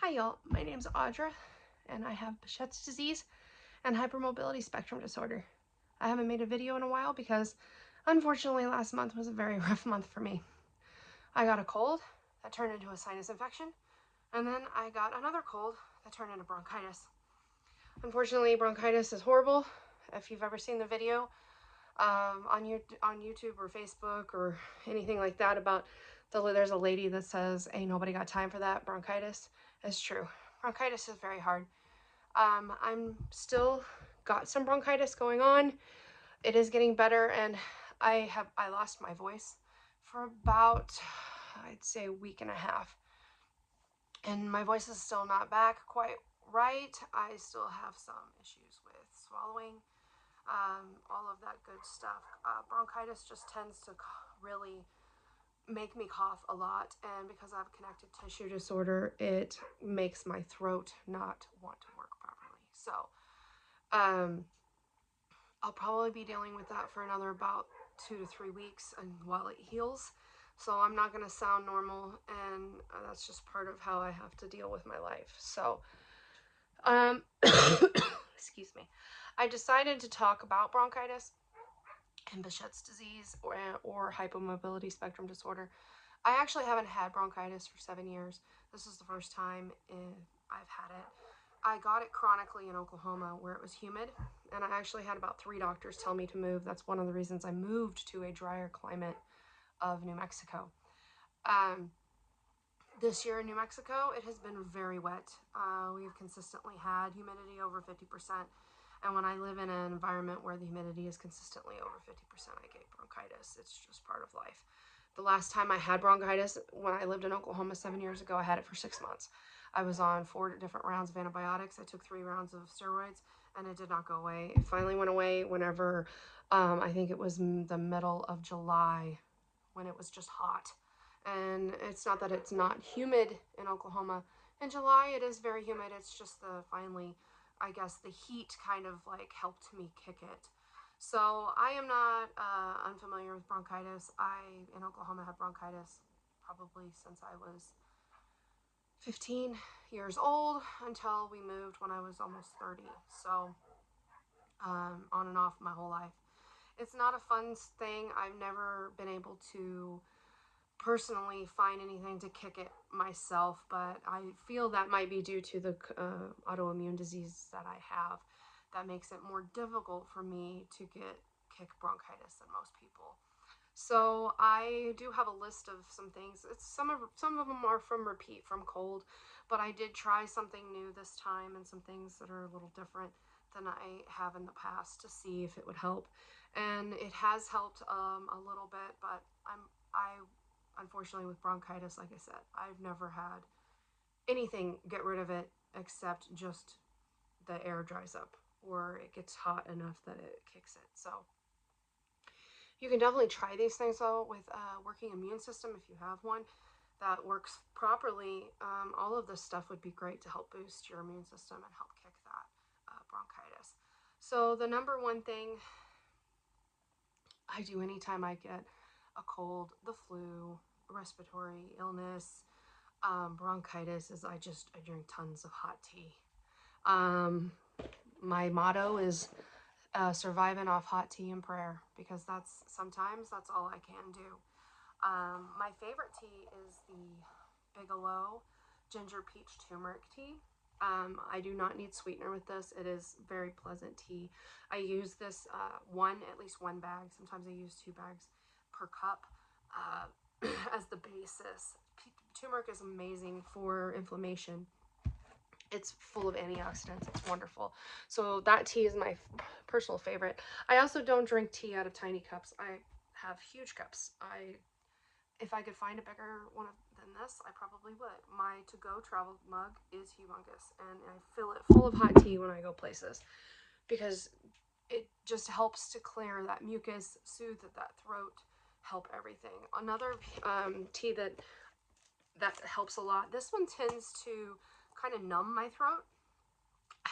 Hi y'all, my name's Audra and I have Behçet's disease and hypermobility spectrum disorder. I haven't made a video in a while because unfortunately last month was a very rough month for me. I got a cold that turned into a sinus infection, and then I got another cold that turned into bronchitis. Unfortunately, bronchitis is horrible. If you've ever seen the video on YouTube or Facebook or anything like that about there's a lady that says, ain't nobody got time for that, bronchitis, it's true. Bronchitis is very hard. I'm still got some bronchitis going on. It is getting better, and I lost my voice for about, I'd say, a week and a half. And my voice is still not back quite right. I still have some issues with swallowing, all of that good stuff. Bronchitis just tends to really make me cough a lot, and because I have a connective tissue disorder, it makes my throat not want to work properly. So I'll probably be dealing with that for another about 2 to 3 weeks and while it heals. So I'm not going to sound normal, and that's just part of how I have to deal with my life. So excuse me. I decided to talk about bronchitis and Behçet's disease or hypomobility spectrum disorder. I actually haven't had bronchitis for 7 years. This is the first time I've had it. I got it chronically in Oklahoma where it was humid, and I actually had about 3 doctors tell me to move. That's one of the reasons I moved to a drier climate of New Mexico. This year in New Mexico, it has been very wet. We've consistently had humidity over 50%. And when I live in an environment where the humidity is consistently over 50%, I get bronchitis. It's just part of life. The last time I had bronchitis, when I lived in Oklahoma 7 years ago, I had it for 6 months. I was on 4 different rounds of antibiotics. I took 3 rounds of steroids, and it did not go away. It finally went away whenever, I think it was the middle of July, when it was just hot. And it's not that it's not humid in Oklahoma. In July, it is very humid. It's just finally, I guess, the heat kind of like helped me kick it. So I am not unfamiliar with bronchitis. I, in Oklahoma, had bronchitis probably since I was 15 years old until we moved when I was almost 30. So on and off my whole life. It's not a fun thing. I've never been able to personally find anything to kick it myself, but I feel that might be due to the autoimmune disease that I have. That makes it more difficult for me to kick bronchitis than most people. So I do have a list of some things. Some of them are from cold, but I did try something new this time and some things that are a little different than I have in the past to see if it would help. And it has helped a little bit, but I unfortunately, with bronchitis, like I said, I've never had anything get rid of it except just the air dries up or it gets hot enough that it kicks it. So you can definitely try these things though with a working immune system if you have one that works properly. All of this stuff would be great to help boost your immune system and help kick that bronchitis. So the number one thing I do anytime I get a cold, the flu, respiratory illness, bronchitis, is I drink tons of hot tea. My motto is surviving off hot tea and prayer, because sometimes that's all I can do. My favorite tea is the Bigelow ginger peach turmeric tea. I do not need sweetener with this. It is very pleasant tea. I use this at least one bag. Sometimes I use 2 bags per cup as the basis. Turmeric is amazing for inflammation. It's full of antioxidants. It's wonderful. So that tea is my personal favorite. I also don't drink tea out of tiny cups. I have huge cups. If I could find a bigger one than this, I probably would. My to-go travel mug is humongous, and I fill it full of hot tea when I go places because it just helps to clear that mucus, soothe that throat, help everything. Another tea that helps a lot. This one tends to kind of numb my throat.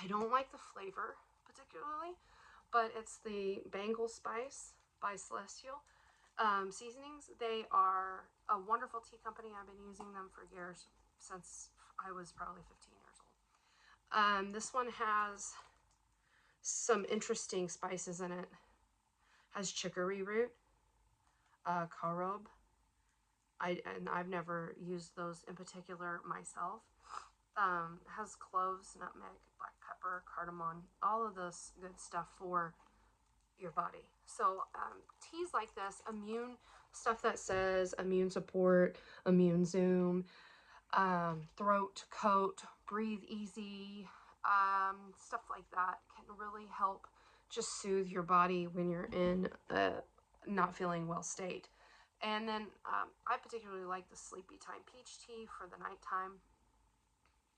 I don't like the flavor particularly, but it's the Bengal Spice by Celestial Seasonings. They are a wonderful tea company. I've been using them for years, since I was probably 15 years old. This one has some interesting spices in it. Has chicory root, carob. I've never used those in particular myself. Has cloves, nutmeg, black pepper, cardamom, all of this good stuff for your body. So teas like this, immune stuff that says immune support, immune zoom, throat coat, breathe easy, stuff like that can really help just soothe your body when you're in a not feeling well state. And then I particularly like the Sleepy Time Peach Tea for the nighttime.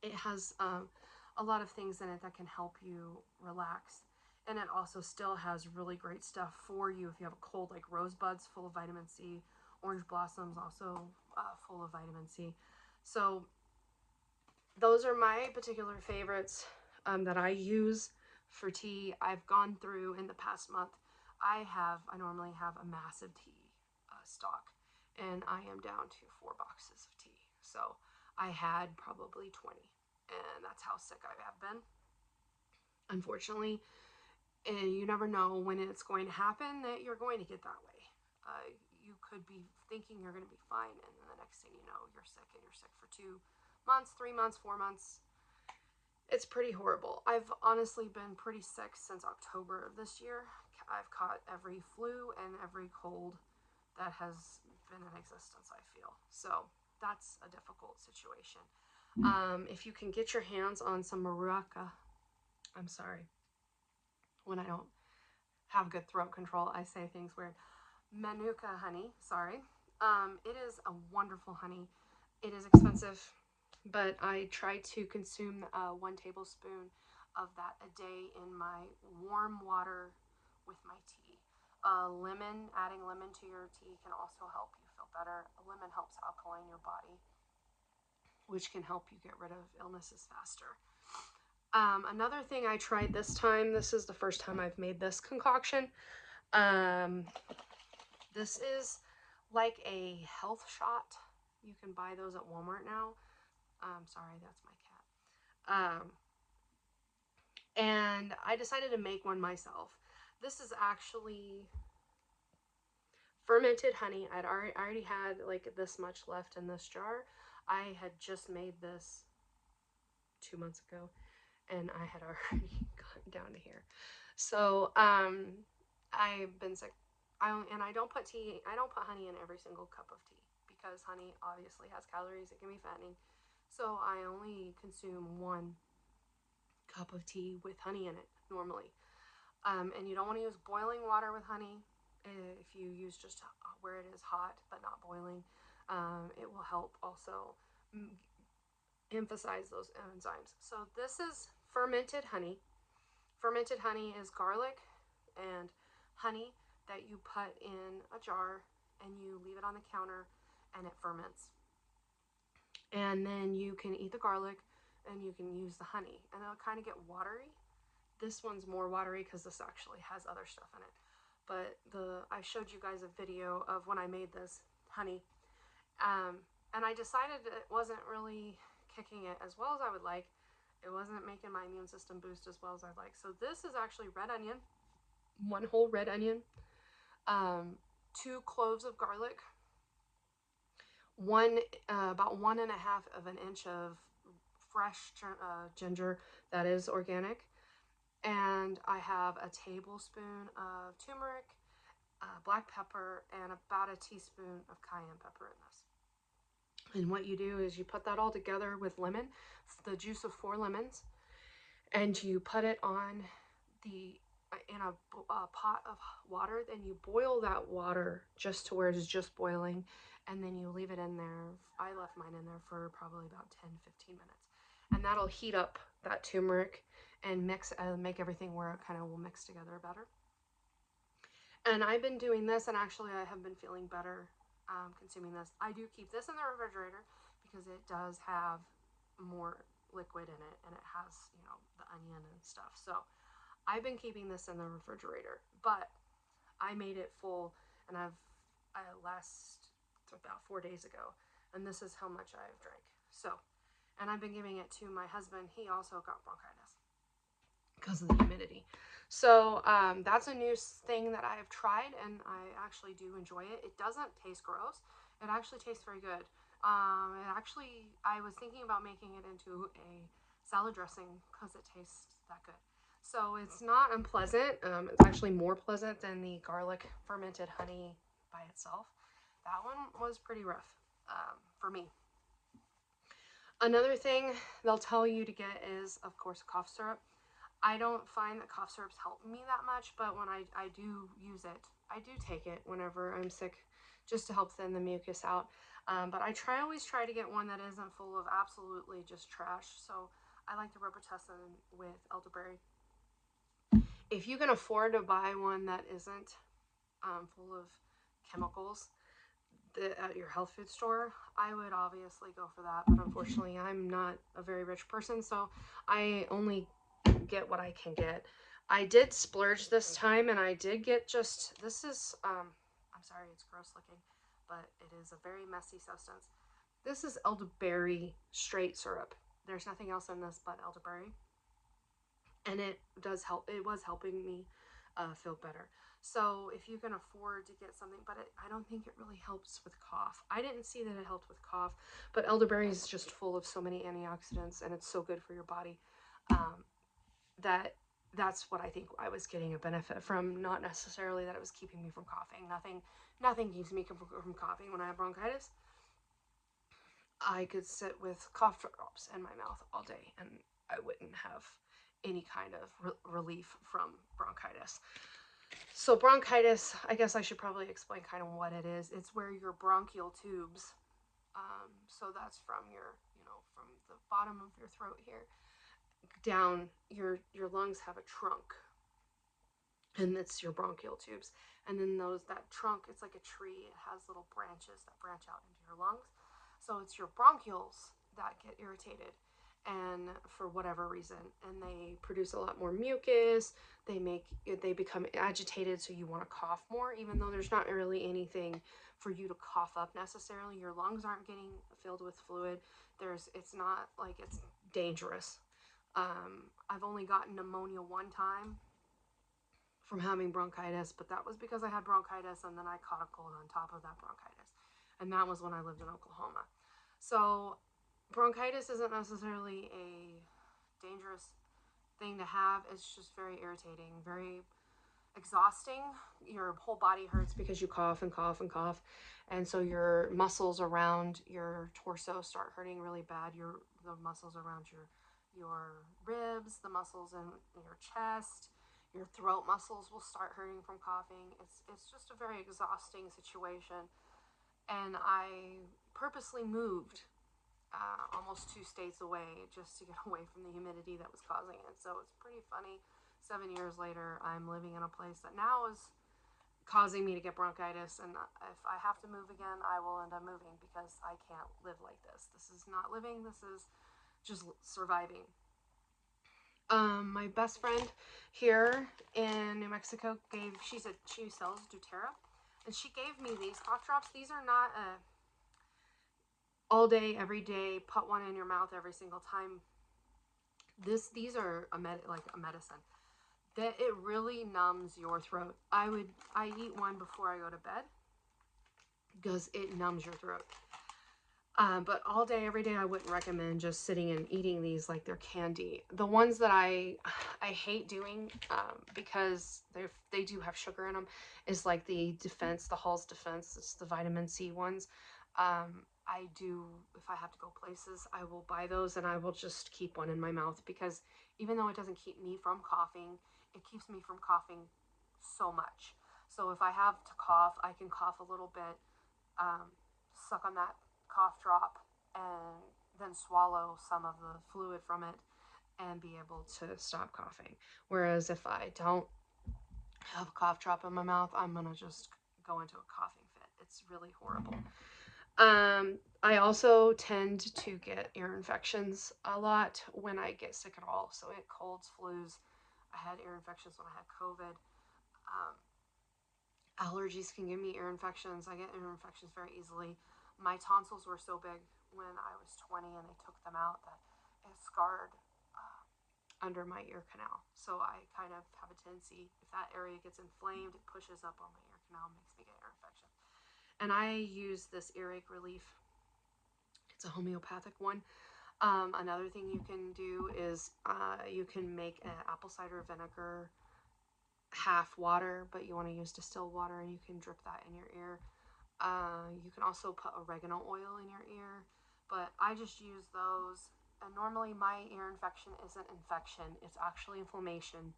It has a lot of things in it that can help you relax. And it also still has really great stuff for you if you have a cold, like rosebuds full of vitamin C, orange blossoms also full of vitamin C. So those are my particular favorites that I use for tea. I've gone through in the past month. I normally have a massive tea stock, and I am down to 4 boxes of tea. So I had probably 20, and that's how sick I have been. Unfortunately, you never know when it's going to happen that you're going to get that way. You could be thinking you're going to be fine, and then the next thing you know, you're sick, and you're sick for 2 months, 3 months, 4 months. It's pretty horrible. I've honestly been pretty sick since October of this year. I've caught every flu and every cold that has been in existence, I feel. So that's a difficult situation. If you can get your hands on some Maruca, I'm sorry, when I don't have good throat control, I say things weird. Manuka honey, sorry. It is a wonderful honey. It is expensive, but I try to consume 1 tablespoon of that a day in my warm water with my tea. Adding lemon to your tea can also help you feel better. A lemon helps alkaline your body, which can help you get rid of illnesses faster. Another thing I tried this time, this is the first time I've made this concoction. This is like a health shot. You can buy those at Walmart now. Sorry, that's my cat. And I decided to make one myself. This is actually fermented honey. I already had like this much left in this jar. I had just made this 2 months ago, and I had already gotten down to here. So I've been sick. I don't put honey in every single cup of tea because honey obviously has calories. It can be fattening. So I only consume 1 cup of tea with honey in it normally. And you don't want to use boiling water with honey. If you use just where it is hot but not boiling, it will help also emphasize those enzymes. So this is fermented honey. Fermented honey is garlic and honey that you put in a jar and you leave it on the counter and it ferments. And then you can eat the garlic and you can use the honey, and it'll kind of get watery. This one's more watery because this actually has other stuff in it. But I showed you guys a video of when I made this honey. And I decided it wasn't really kicking it as well as I would like. It wasn't making my immune system boost as well as I'd like. So this is actually red onion, 1 whole red onion, 2 cloves of garlic, about 1.5 of an inch of fresh ginger that is organic. And I have a tablespoon of turmeric, black pepper, and about a teaspoon of cayenne pepper in this. And what you do is you put that all together with lemon, the juice of 4 lemons, and you put it on in a pot of water. Then you boil that water just to where it is just boiling, and then you leave it in there. I left mine in there for probably about 10-15 minutes, and that'll heat up that turmeric and make everything where it kind of will mix together better. And I've been doing this, and actually I have been feeling better consuming this. I do keep this in the refrigerator because it does have more liquid in it, and it has, you know, the onion and stuff. So I've been keeping this in the refrigerator, but I made it full, and I last about 4 days ago, and this is how much I've drank. So And I've been giving it to my husband. He also got bronchitis because of the humidity. So that's a new thing that I have tried, and I actually do enjoy it. It doesn't taste gross. It actually tastes very good. I was thinking about making it into a salad dressing because it tastes that good. So it's not unpleasant. It's actually more pleasant than the garlic fermented honey by itself. That one was pretty rough for me. Another thing they'll tell you to get is, of course, cough syrup. I don't find that cough syrups help me that much, but when I do use it, I do take it whenever I'm sick just to help thin the mucus out. But I always try to get one that isn't full of absolutely just trash. So I like the Robitussin with elderberry. If you can afford to buy one that isn't full of chemicals at your health food store, I would obviously go for that. But unfortunately, I'm not a very rich person, so I only get what I can get. I did splurge this time, and I did get just, this is, I'm sorry, it's gross looking, but it is a very messy substance. This is elderberry straight syrup. There's nothing else in this but elderberry. And it does help. It was helping me feel better. So if you can afford to get something, but I don't think it really helps with cough. I didn't see that it helped with cough, but elderberry is just full of so many antioxidants, and it's so good for your body that's what I think I was getting a benefit from. Not necessarily that it was keeping me from coughing. Nothing keeps me from coughing when I have bronchitis. I could sit with cough drops in my mouth all day, and I wouldn't have any kind of relief from bronchitis. So bronchitis, I guess I should probably explain kind of what it is. It's where your bronchial tubes, so that's from from the bottom of your throat here, down, your lungs have a trunk, and it's your bronchial tubes. And then that trunk, it's like a tree. It has little branches that branch out into your lungs. So it's your bronchioles that get irritated, and for whatever reason, and they produce a lot more mucus. They become agitated, so you want to cough more, even though there's not really anything for you to cough up necessarily. Your lungs aren't getting filled with fluid. It's not like it's dangerous. I've only gotten pneumonia one time from having bronchitis, but that was because I had bronchitis and then I caught a cold on top of that bronchitis. And that was when I lived in Oklahoma. So bronchitis isn't necessarily a dangerous thing to have. It's just very irritating, very exhausting. Your whole body hurts because you cough and cough and cough. And so your muscles around your torso start hurting really bad. The muscles around your ribs, the muscles in your chest, your throat muscles will start hurting from coughing. It's just a very exhausting situation. And I purposely moved almost 2 states away just to get away from the humidity that was causing it. So it's pretty funny. 7 years later, I'm living in a place that now is causing me to get bronchitis. And if I have to move again, I will end up moving because I can't live like this. This is not living. This is just surviving. My best friend here in New Mexico she sells doTERRA, and she gave me these cough drops. These are not all day, every day, put one in your mouth every single time. These are like a medicine. That it really numbs your throat. I eat one before I go to bed because it numbs your throat. But all day, every day, I wouldn't recommend just sitting and eating these like they're candy. The ones that I hate doing because they do have sugar in them is like the Hall's Defense. It's the vitamin C ones. If I have to go places, I will buy those and I will just keep one in my mouth because even though it doesn't keep me from coughing, it keeps me from coughing so much. So if I have to cough, I can cough a little bit, suck on that cough drop, and then swallow some of the fluid from it and be able to stop coughing. Whereas if I don't have a cough drop in my mouth, I'm gonna just go into a coughing fit. It's really horrible. I also tend to get ear infections a lot when I get sick at all. So colds, flus. I had ear infections when I had COVID. Allergies can give me ear infections. I get ear infections very easily. My tonsils were so big when I was 20 and they took them out that it scarred under my ear canal. So I kind of have a tendency, if that area gets inflamed, it pushes up on my ear canal, makes me get ear infection. And I use this earache relief. It's a homeopathic one. Another thing you can do is you can make an apple cider vinegar half water, but you want to use distilled water, and you can drip that in your ear. You can also put oregano oil in your ear, but I just use those. And normally my ear infection isn't infection, it's actually inflammation.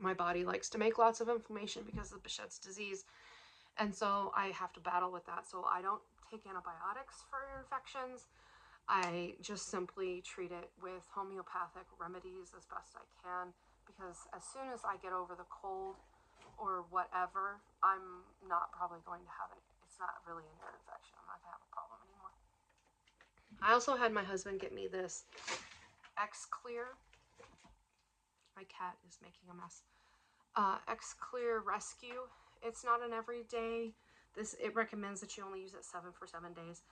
My body likes to make lots of inflammation because of Behçet's disease, and so I have to battle with that. So I don't take antibiotics for ear infections. I just simply treat it with homeopathic remedies as best I can, because as soon as I get over the cold or whatever, I'm not probably going to have it's not really an ear infection. I'm not going to have a problem anymore. I also had my husband get me this X-Clear. My cat is making a mess. X-Clear Rescue. It's not an everyday. It recommends that you only use it for 7 days.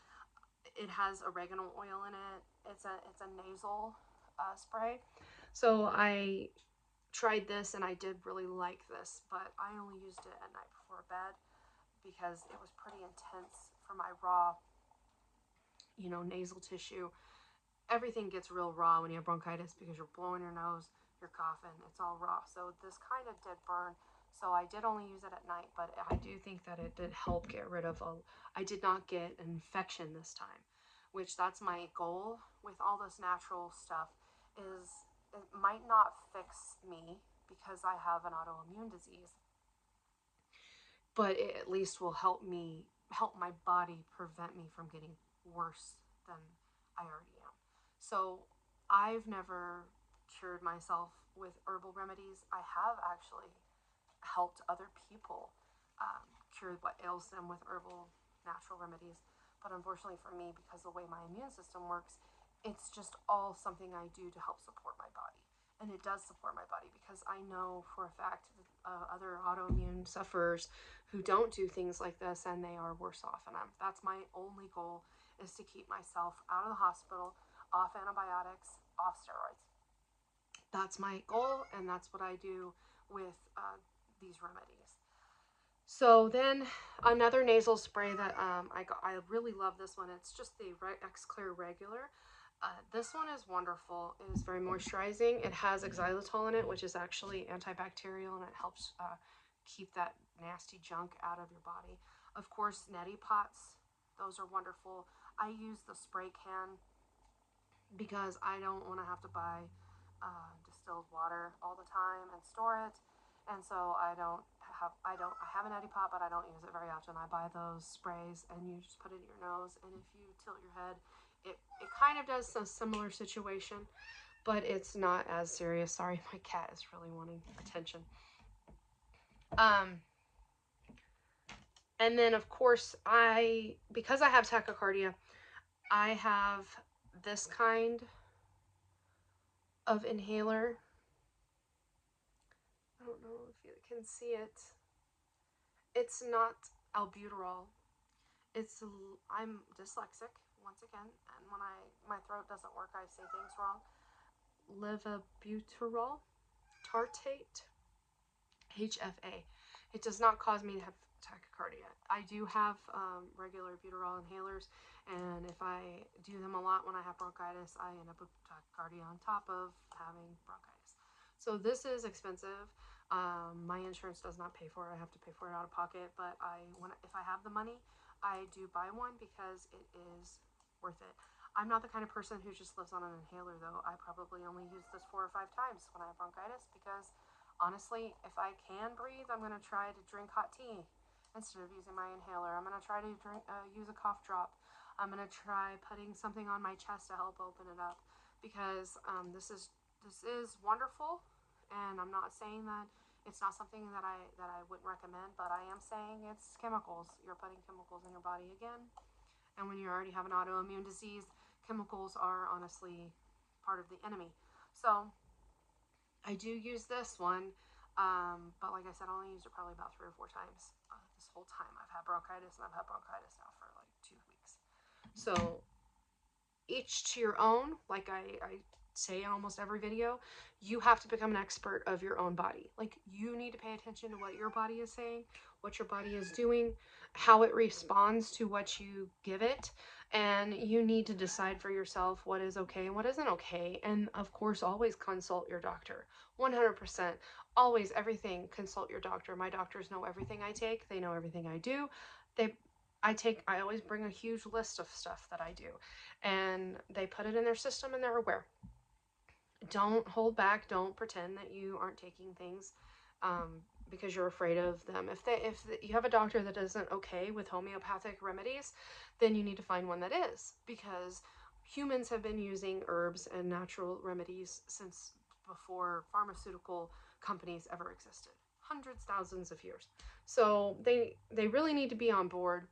It has oregano oil in it. It's a nasal spray. So I tried this and I did really like this, but I only used it at night before bed because it was pretty intense for my raw, nasal tissue. Everything gets real raw when you have bronchitis because you're blowing your nose, you're coughing, it's all raw. So this kind of did burn. So I did only use it at night, but I do think that it did help get rid of I did not get an infection this time, which that's my goal with all this natural stuff. Is it might not fix me because I have an autoimmune disease, but it at least will help my body prevent me from getting worse than I already am. So I've never cured myself with herbal remedies. I have actually helped other people cure what ails them with herbal natural remedies. But unfortunately for me, because the way my immune system works, it's just all something I do to help support my body. And it does support my body because I know for a fact that other autoimmune sufferers who don't do things like this, and they are worse off. And that's my only goal, is to keep myself out of the hospital, off antibiotics, off steroids. That's my goal, and that's what I do with these remedies. So then another nasal spray that I really love this one. It's just the X-Clear Regular. This one is wonderful. It is very moisturizing. It has xylitol in it, which is actually antibacterial, and it helps keep that nasty junk out of your body. Of course, neti pots, those are wonderful. I use the spray can because I don't want to have to buy distilled water all the time and store it. And so I have an neti pot, but I don't use it very often. I buy those sprays and you just put it in your nose, and if you tilt your head, it kind of does a similar situation, but it's not as serious. Sorry, my cat is really wanting attention. And then of course, because I have tachycardia, I have this kind of inhaler. I don't know if you can see it. It's not albuterol. I'm dyslexic once again, and when my throat doesn't work, I say things wrong. Levabuterol tartrate, HFA. It does not cause me to have tachycardia. I do have regular buterol inhalers, and if I do them a lot when I have bronchitis, I end up with tachycardia on top of having bronchitis. So this is expensive. My insurance does not pay for it. I have to pay for it out of pocket, but if I have the money, I do buy one because it is worth it. I'm not the kind of person who just lives on an inhaler, though. I probably only use this 4 or 5 times when I have bronchitis because, honestly, if I can breathe, I'm going to try to drink hot tea instead of using my inhaler. I'm going to try to use a cough drop. I'm going to try putting something on my chest to help open it up because this is wonderful, and I'm not saying that it's not something that I wouldn't recommend, but I am saying it's chemicals. You're putting chemicals in your body again. And when you already have an autoimmune disease, chemicals are honestly part of the enemy. So I do use this one, but like I said, I only used it probably about 3 or 4 times this whole time. I've had bronchitis, and I've had bronchitis now for like 2 weeks. So each to your own, like I say in almost every video, you have to become an expert of your own body. Like, you need to pay attention to what your body is saying, what your body is doing, how it responds to what you give it, and you need to decide for yourself what is okay and what isn't okay. And of course, always consult your doctor. 100%. Always, everything, consult your doctor. My doctors know everything I take. They know everything I do. I always bring a huge list of stuff that I do, and they put it in their system and they're aware. Don't hold back. Don't pretend that you aren't taking things because you're afraid of them. If you have a doctor that isn't okay with homeopathic remedies, then you need to find one that is, because humans have been using herbs and natural remedies since before pharmaceutical companies ever existed, hundreds, thousands of years. So they really need to be on board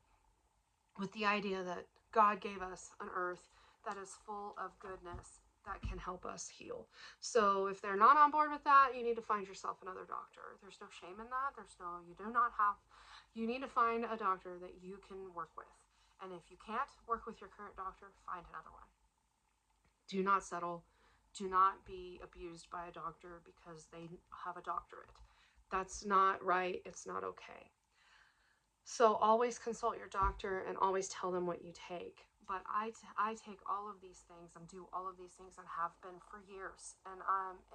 with the idea that God gave us an earth that is full of goodness that can help us heal. So if they're not on board with that, you need to find yourself another doctor. There's no shame in that. You do not have, you need to find a doctor that you can work with. And if you can't work with your current doctor, find another one. Do not settle. Do not be abused by a doctor because they have a doctorate. That's not right. It's not okay. So always consult your doctor and always tell them what you take. But I take all of these things and do all of these things and have been for years. And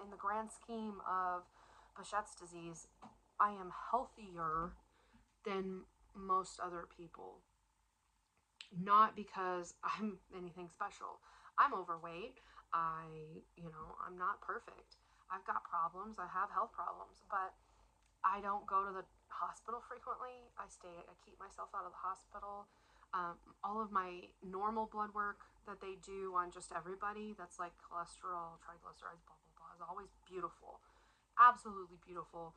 in the grand scheme of Behçet's disease, I am healthier than most other people. Not because I'm anything special. I'm overweight. I'm not perfect. I've got problems. I have health problems, but I don't go to the hospital frequently. I keep myself out of the hospital. All of my normal blood work that they do on just everybody, that's like cholesterol, triglycerides, blah, blah, blah, is always beautiful. Absolutely beautiful.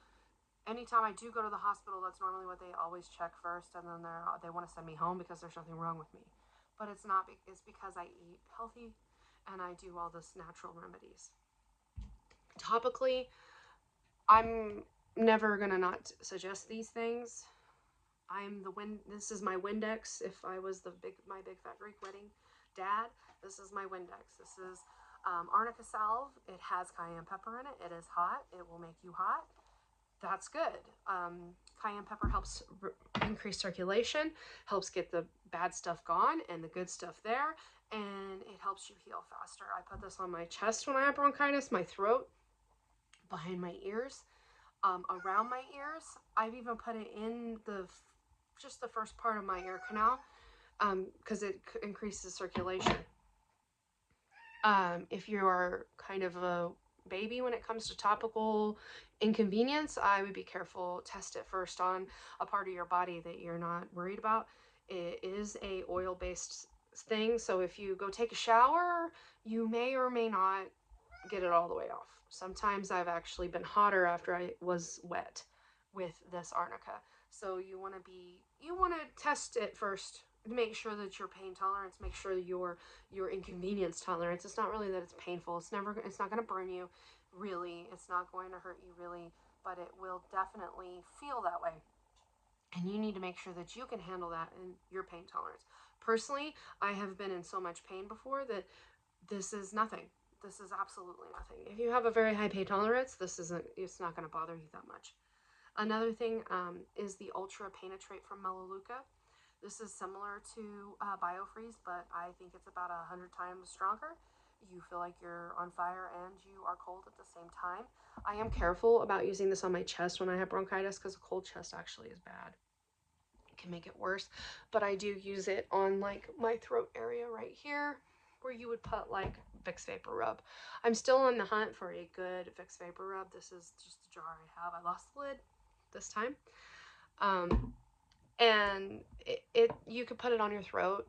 Anytime I do go to the hospital, that's normally what they always check first, and then they want to send me home because there's nothing wrong with me. But it's not, it's because I eat healthy and I do all this natural remedies. Topically, I'm never gonna not suggest these things. This is my Windex. If I was my big fat Greek wedding dad, this is my Windex. This is arnica salve. It has cayenne pepper in it. It is hot. It will make you hot. That's good. Cayenne pepper helps increase circulation, helps get the bad stuff gone and the good stuff there, and it helps you heal faster. I put this on my chest when I have bronchitis, my throat, behind my ears, around my ears. I've even put it in just the first part of my ear canal because it increases circulation. If you are kind of a baby when it comes to topical inconvenience, I would be careful. Test it first on a part of your body that you're not worried about. It is a oil-based thing, so if you go take a shower, you may or may not get it all the way off. Sometimes I've actually been hotter after I was wet with this arnica. So you want to test it first. Make sure that your pain tolerance, make sure your inconvenience tolerance. It's not really that it's painful. It's not going to burn you, really. It's not going to hurt you, really, but it will definitely feel that way. And you need to make sure that you can handle that in your pain tolerance. Personally, I have been in so much pain before that this is nothing. This is absolutely nothing. If you have a very high pain tolerance, it's not going to bother you that much. Another thing is the Ultra Penetrate from Melaleuca. This is similar to Biofreeze, but I think it's about 100 times stronger. You feel like you're on fire and you are cold at the same time. I am careful about using this on my chest when I have bronchitis because a cold chest actually is bad. It can make it worse, but I do use it on like my throat area right here, where you would put like Vicks Vapor Rub. I'm still on the hunt for a good Vicks Vapor Rub. This is just a jar I have. I lost the lid this time. And you could put it on your throat.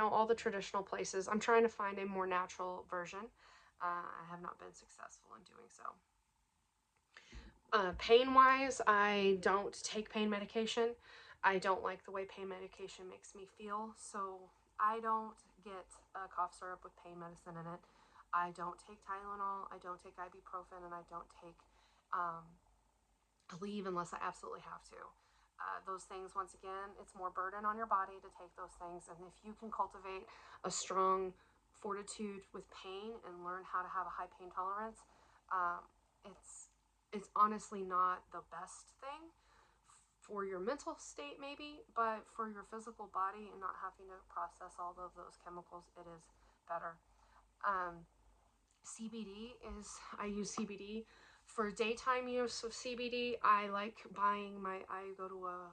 All the traditional places. I'm trying to find a more natural version. I have not been successful in doing so. Pain-wise, I don't take pain medication. I don't like the way pain medication makes me feel, so I don't get a cough syrup with pain medicine in it. I don't take Tylenol, I don't take ibuprofen, and I don't take Aleve unless I absolutely have to. Those things, once again, it's more burden on your body to take those things. And if you can cultivate a strong fortitude with pain and learn how to have a high pain tolerance, um, it's honestly not the best thing for your mental state, maybe, but for your physical body and not having to process all of those chemicals, it is better. CBD is, I use CBD for daytime use of CBD. I like I go to a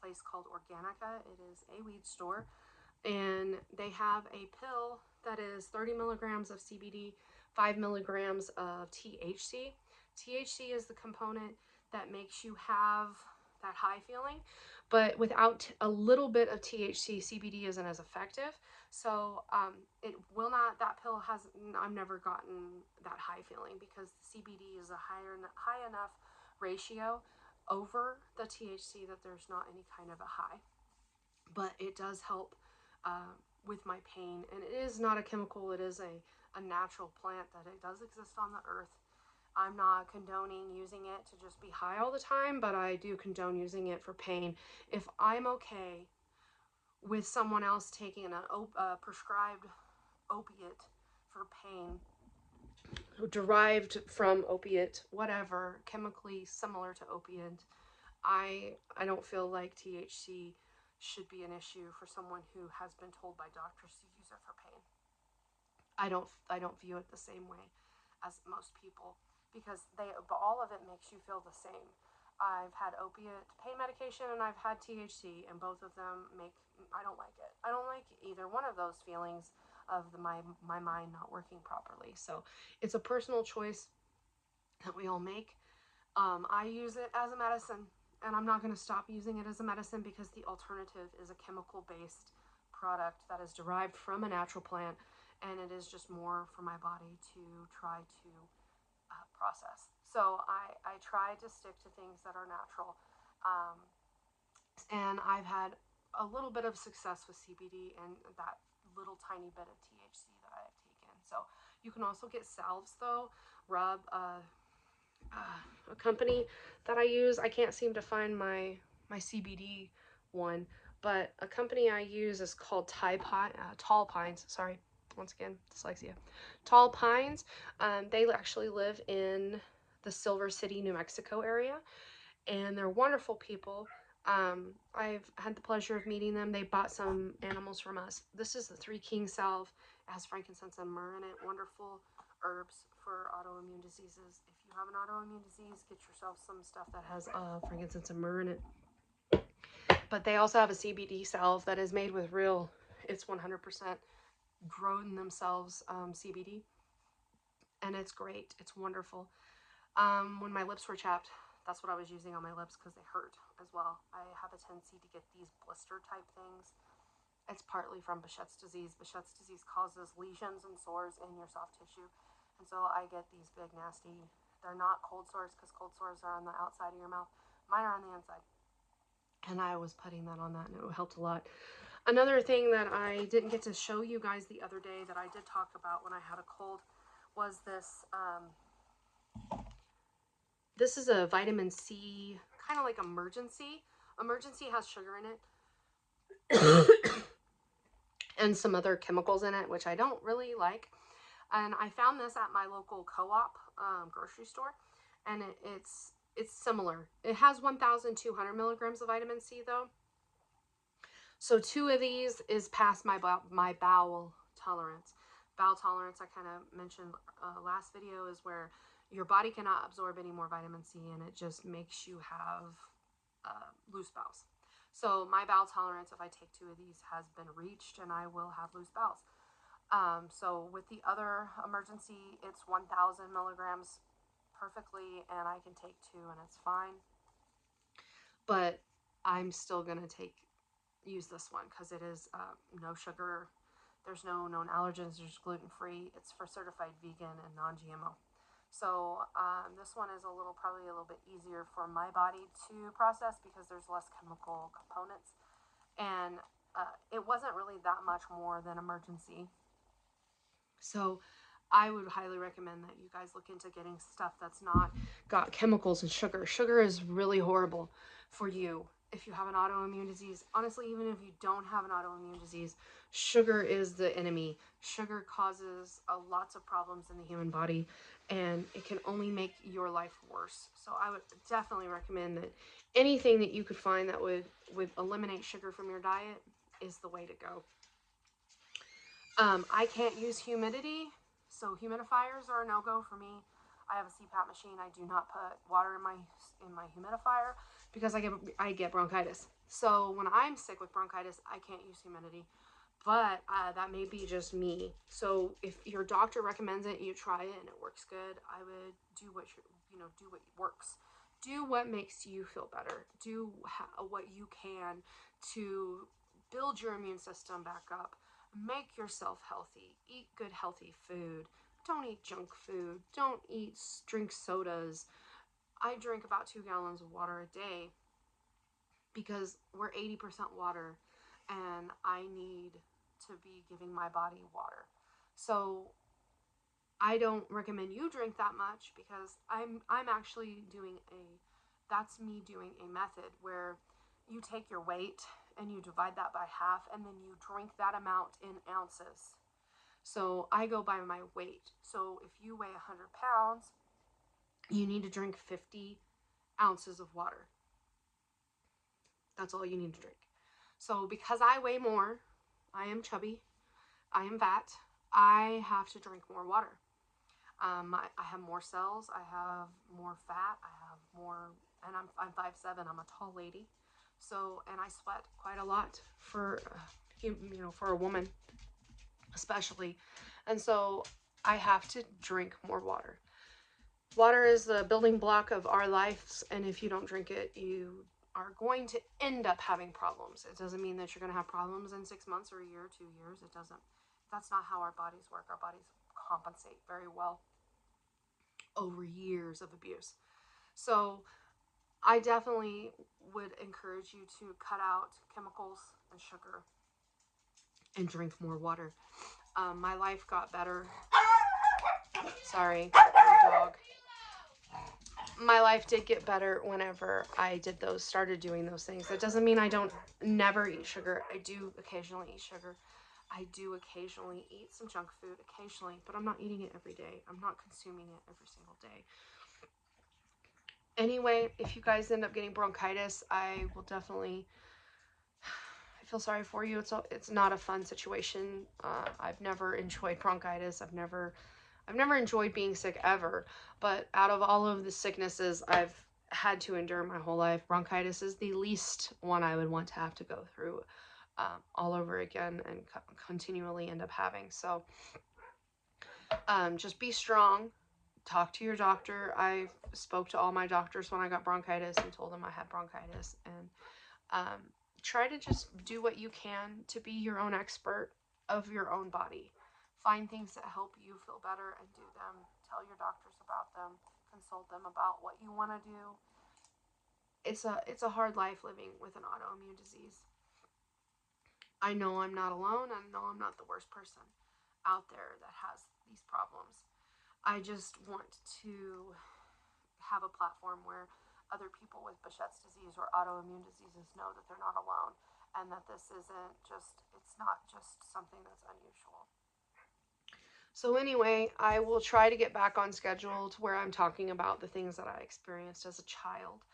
place called Organica. It is a weed store, and they have a pill that is 30 milligrams of CBD, 5 milligrams of THC. THC is the component that makes you have that high feeling, but without a little bit of THC, CBD isn't as effective. So it will not, that pill has, I've never gotten that high feeling because the CBD is a high enough ratio over the THC that there's not any kind of a high. But it does help with my pain. And it is not a chemical, it is a natural plant that it does exist on the earth. I'm not condoning using it to just be high all the time, but I do condone using it for pain. If I'm okay with someone else taking a prescribed opiate for pain, derived from opiate, whatever, chemically similar to opiate, I don't feel like THC should be an issue for someone who has been told by doctors to use it for pain. I don't view it the same way as most people because all of it makes you feel the same. I've had opiate pain medication and I've had THC, and both of them I don't like it. I don't like either one of those feelings of my mind not working properly. So it's a personal choice that we all make. I use it as a medicine, and I'm not going to stop using it as a medicine because the alternative is a chemical-based product that is derived from a natural plant, and it is just more for my body to try to process. So I try to stick to things that are natural, and I've had a little bit of success with CBD and that little tiny bit of THC that I have taken. So you can also get salves though. A company that I use, I can't seem to find my CBD one, but a company I use is called Tall Pines. Sorry, once again, dyslexia. Tall Pines. They actually live in the Silver City, New Mexico area, and they're wonderful people. I've had the pleasure of meeting them. They bought some animals from us. This is the Three King salve. It has frankincense and myrrh in it. Wonderful herbs for autoimmune diseases. If you have an autoimmune disease, get yourself some stuff that has frankincense and myrrh in it. But they also have a CBD salve that is made with it's 100% grown themselves CBD. And it's great. It's wonderful. When my lips were chapped, that's what I was using on my lips because they hurt as well. I have a tendency to get these blister type things. It's partly from Behçet's disease. Behçet's disease causes lesions and sores in your soft tissue. And so I get these big nasty, they're not cold sores because cold sores are on the outside of your mouth. Mine are on the inside. And I was putting that on that and it helped a lot. Another thing that I didn't get to show you guys the other day that I did talk about when I had a cold was this, this is a vitamin C, kind of like Emergency. Emergency has sugar in it and some other chemicals in it, which I don't really like. And I found this at my local co-op grocery store, and it's similar. It has 1,200 milligrams of vitamin C though. So 2 of these is past my bowel tolerance. Bowel tolerance, I kind of mentioned last video, is where your body cannot absorb any more vitamin C, and it just makes you have loose bowels. So my bowel tolerance, if I take 2 of these, has been reached, and I will have loose bowels. So with the other Emergency, it's 1,000 milligrams perfectly, and I can take 2, and it's fine. But I'm still gonna use this one because it is no sugar. There's no known allergens. There's gluten-free. It's for certified vegan and non-GMO. So this one is probably a little bit easier for my body to process because there's less chemical components. And it wasn't really that much more than Emergency. So I would highly recommend that you guys look into getting stuff that's not got chemicals and sugar. Sugar is really horrible for you. if you have an autoimmune disease. Honestly, even if you don't have an autoimmune disease, sugar is the enemy. Sugar causes lots of problems in the human body, and it can only make your life worse. So I would definitely recommend that anything that you could find that would eliminate sugar from your diet is the way to go. I can't use humidity, so humidifiers are a no-go for me. I have a CPAP machine. I do not put water in my humidifier because I get bronchitis. So when I'm sick with bronchitis, I can't use humidity. But that may be just me. So if your doctor recommends it, you try it and it works good, I would do what do what works. Do what makes you feel better. Do what you can to build your immune system back up. Make yourself healthy. Eat good, healthy food. Don't eat junk food. Don't drink sodas. I drink about 2 gallons of water a day because we're 80% water and I need to be giving my body water. So I don't recommend you drink that much because I'm actually that's me doing a method where you take your weight and you divide that by half and then you drink that amount in ounces. So I go by my weight. So if you weigh 100 pounds, you need to drink 50 ounces of water. That's all you need to drink. So because I weigh more, I am chubby, I am fat, I have to drink more water. I have more cells, I have more fat, I have more, and I'm 5'7", I'm a tall lady. So, and I sweat quite a lot for, for a woman, especially. And so I have to drink more water. Water is the building block of our lives, and if you don't drink it, you are going to end up having problems. It doesn't mean that you're going to have problems in 6 months or a year, 2 years. It doesn't. That's not how our bodies work. Our bodies compensate very well over years of abuse. So I definitely would encourage you to cut out chemicals and sugar and drink more water. My life got better. Sorry, my dog. My life did get better whenever I started doing those things. That doesn't mean I don't never eat sugar. I do occasionally eat sugar. I do occasionally eat some junk food, occasionally, but I'm not eating it every day. I'm not consuming it every single day. Anyway, if you guys end up getting bronchitis, I will definitely, I feel sorry for you. It's not a fun situation. I've never enjoyed bronchitis. I've never enjoyed being sick ever, but out of all of the sicknesses I've had to endure my whole life, bronchitis is the least one I would want to have to go through all over again and continually end up having. So just be strong. Talk to your doctor. I spoke to all my doctors when I got bronchitis and told them I had bronchitis, and try to just do what you can to be your own expert of your own body. Find things that help you feel better and do them. Tell your doctors about them. Consult them about what you want to do. It's a hard life living with an autoimmune disease. I know I'm not alone. I know I'm not the worst person out there that has these problems. I just want to have a platform where other people with Behçet's disease or autoimmune diseases know that they're not alone and that this isn't just, it's not just something that's unusual. So anyway, I will try to get back on schedule to where I'm talking about the things that I experienced as a child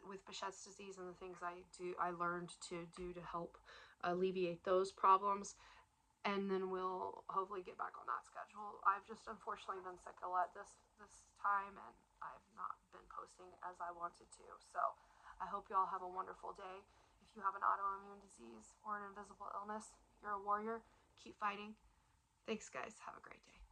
with Behçet's disease and the things I learned to do to help alleviate those problems. And then we'll hopefully get back on that schedule. I've just unfortunately been sick a lot this time, and I've not been posting as I wanted to. So I hope you all have a wonderful day. If you have an autoimmune disease or an invisible illness, you're a warrior. Keep fighting. Thanks, guys. Have a great day.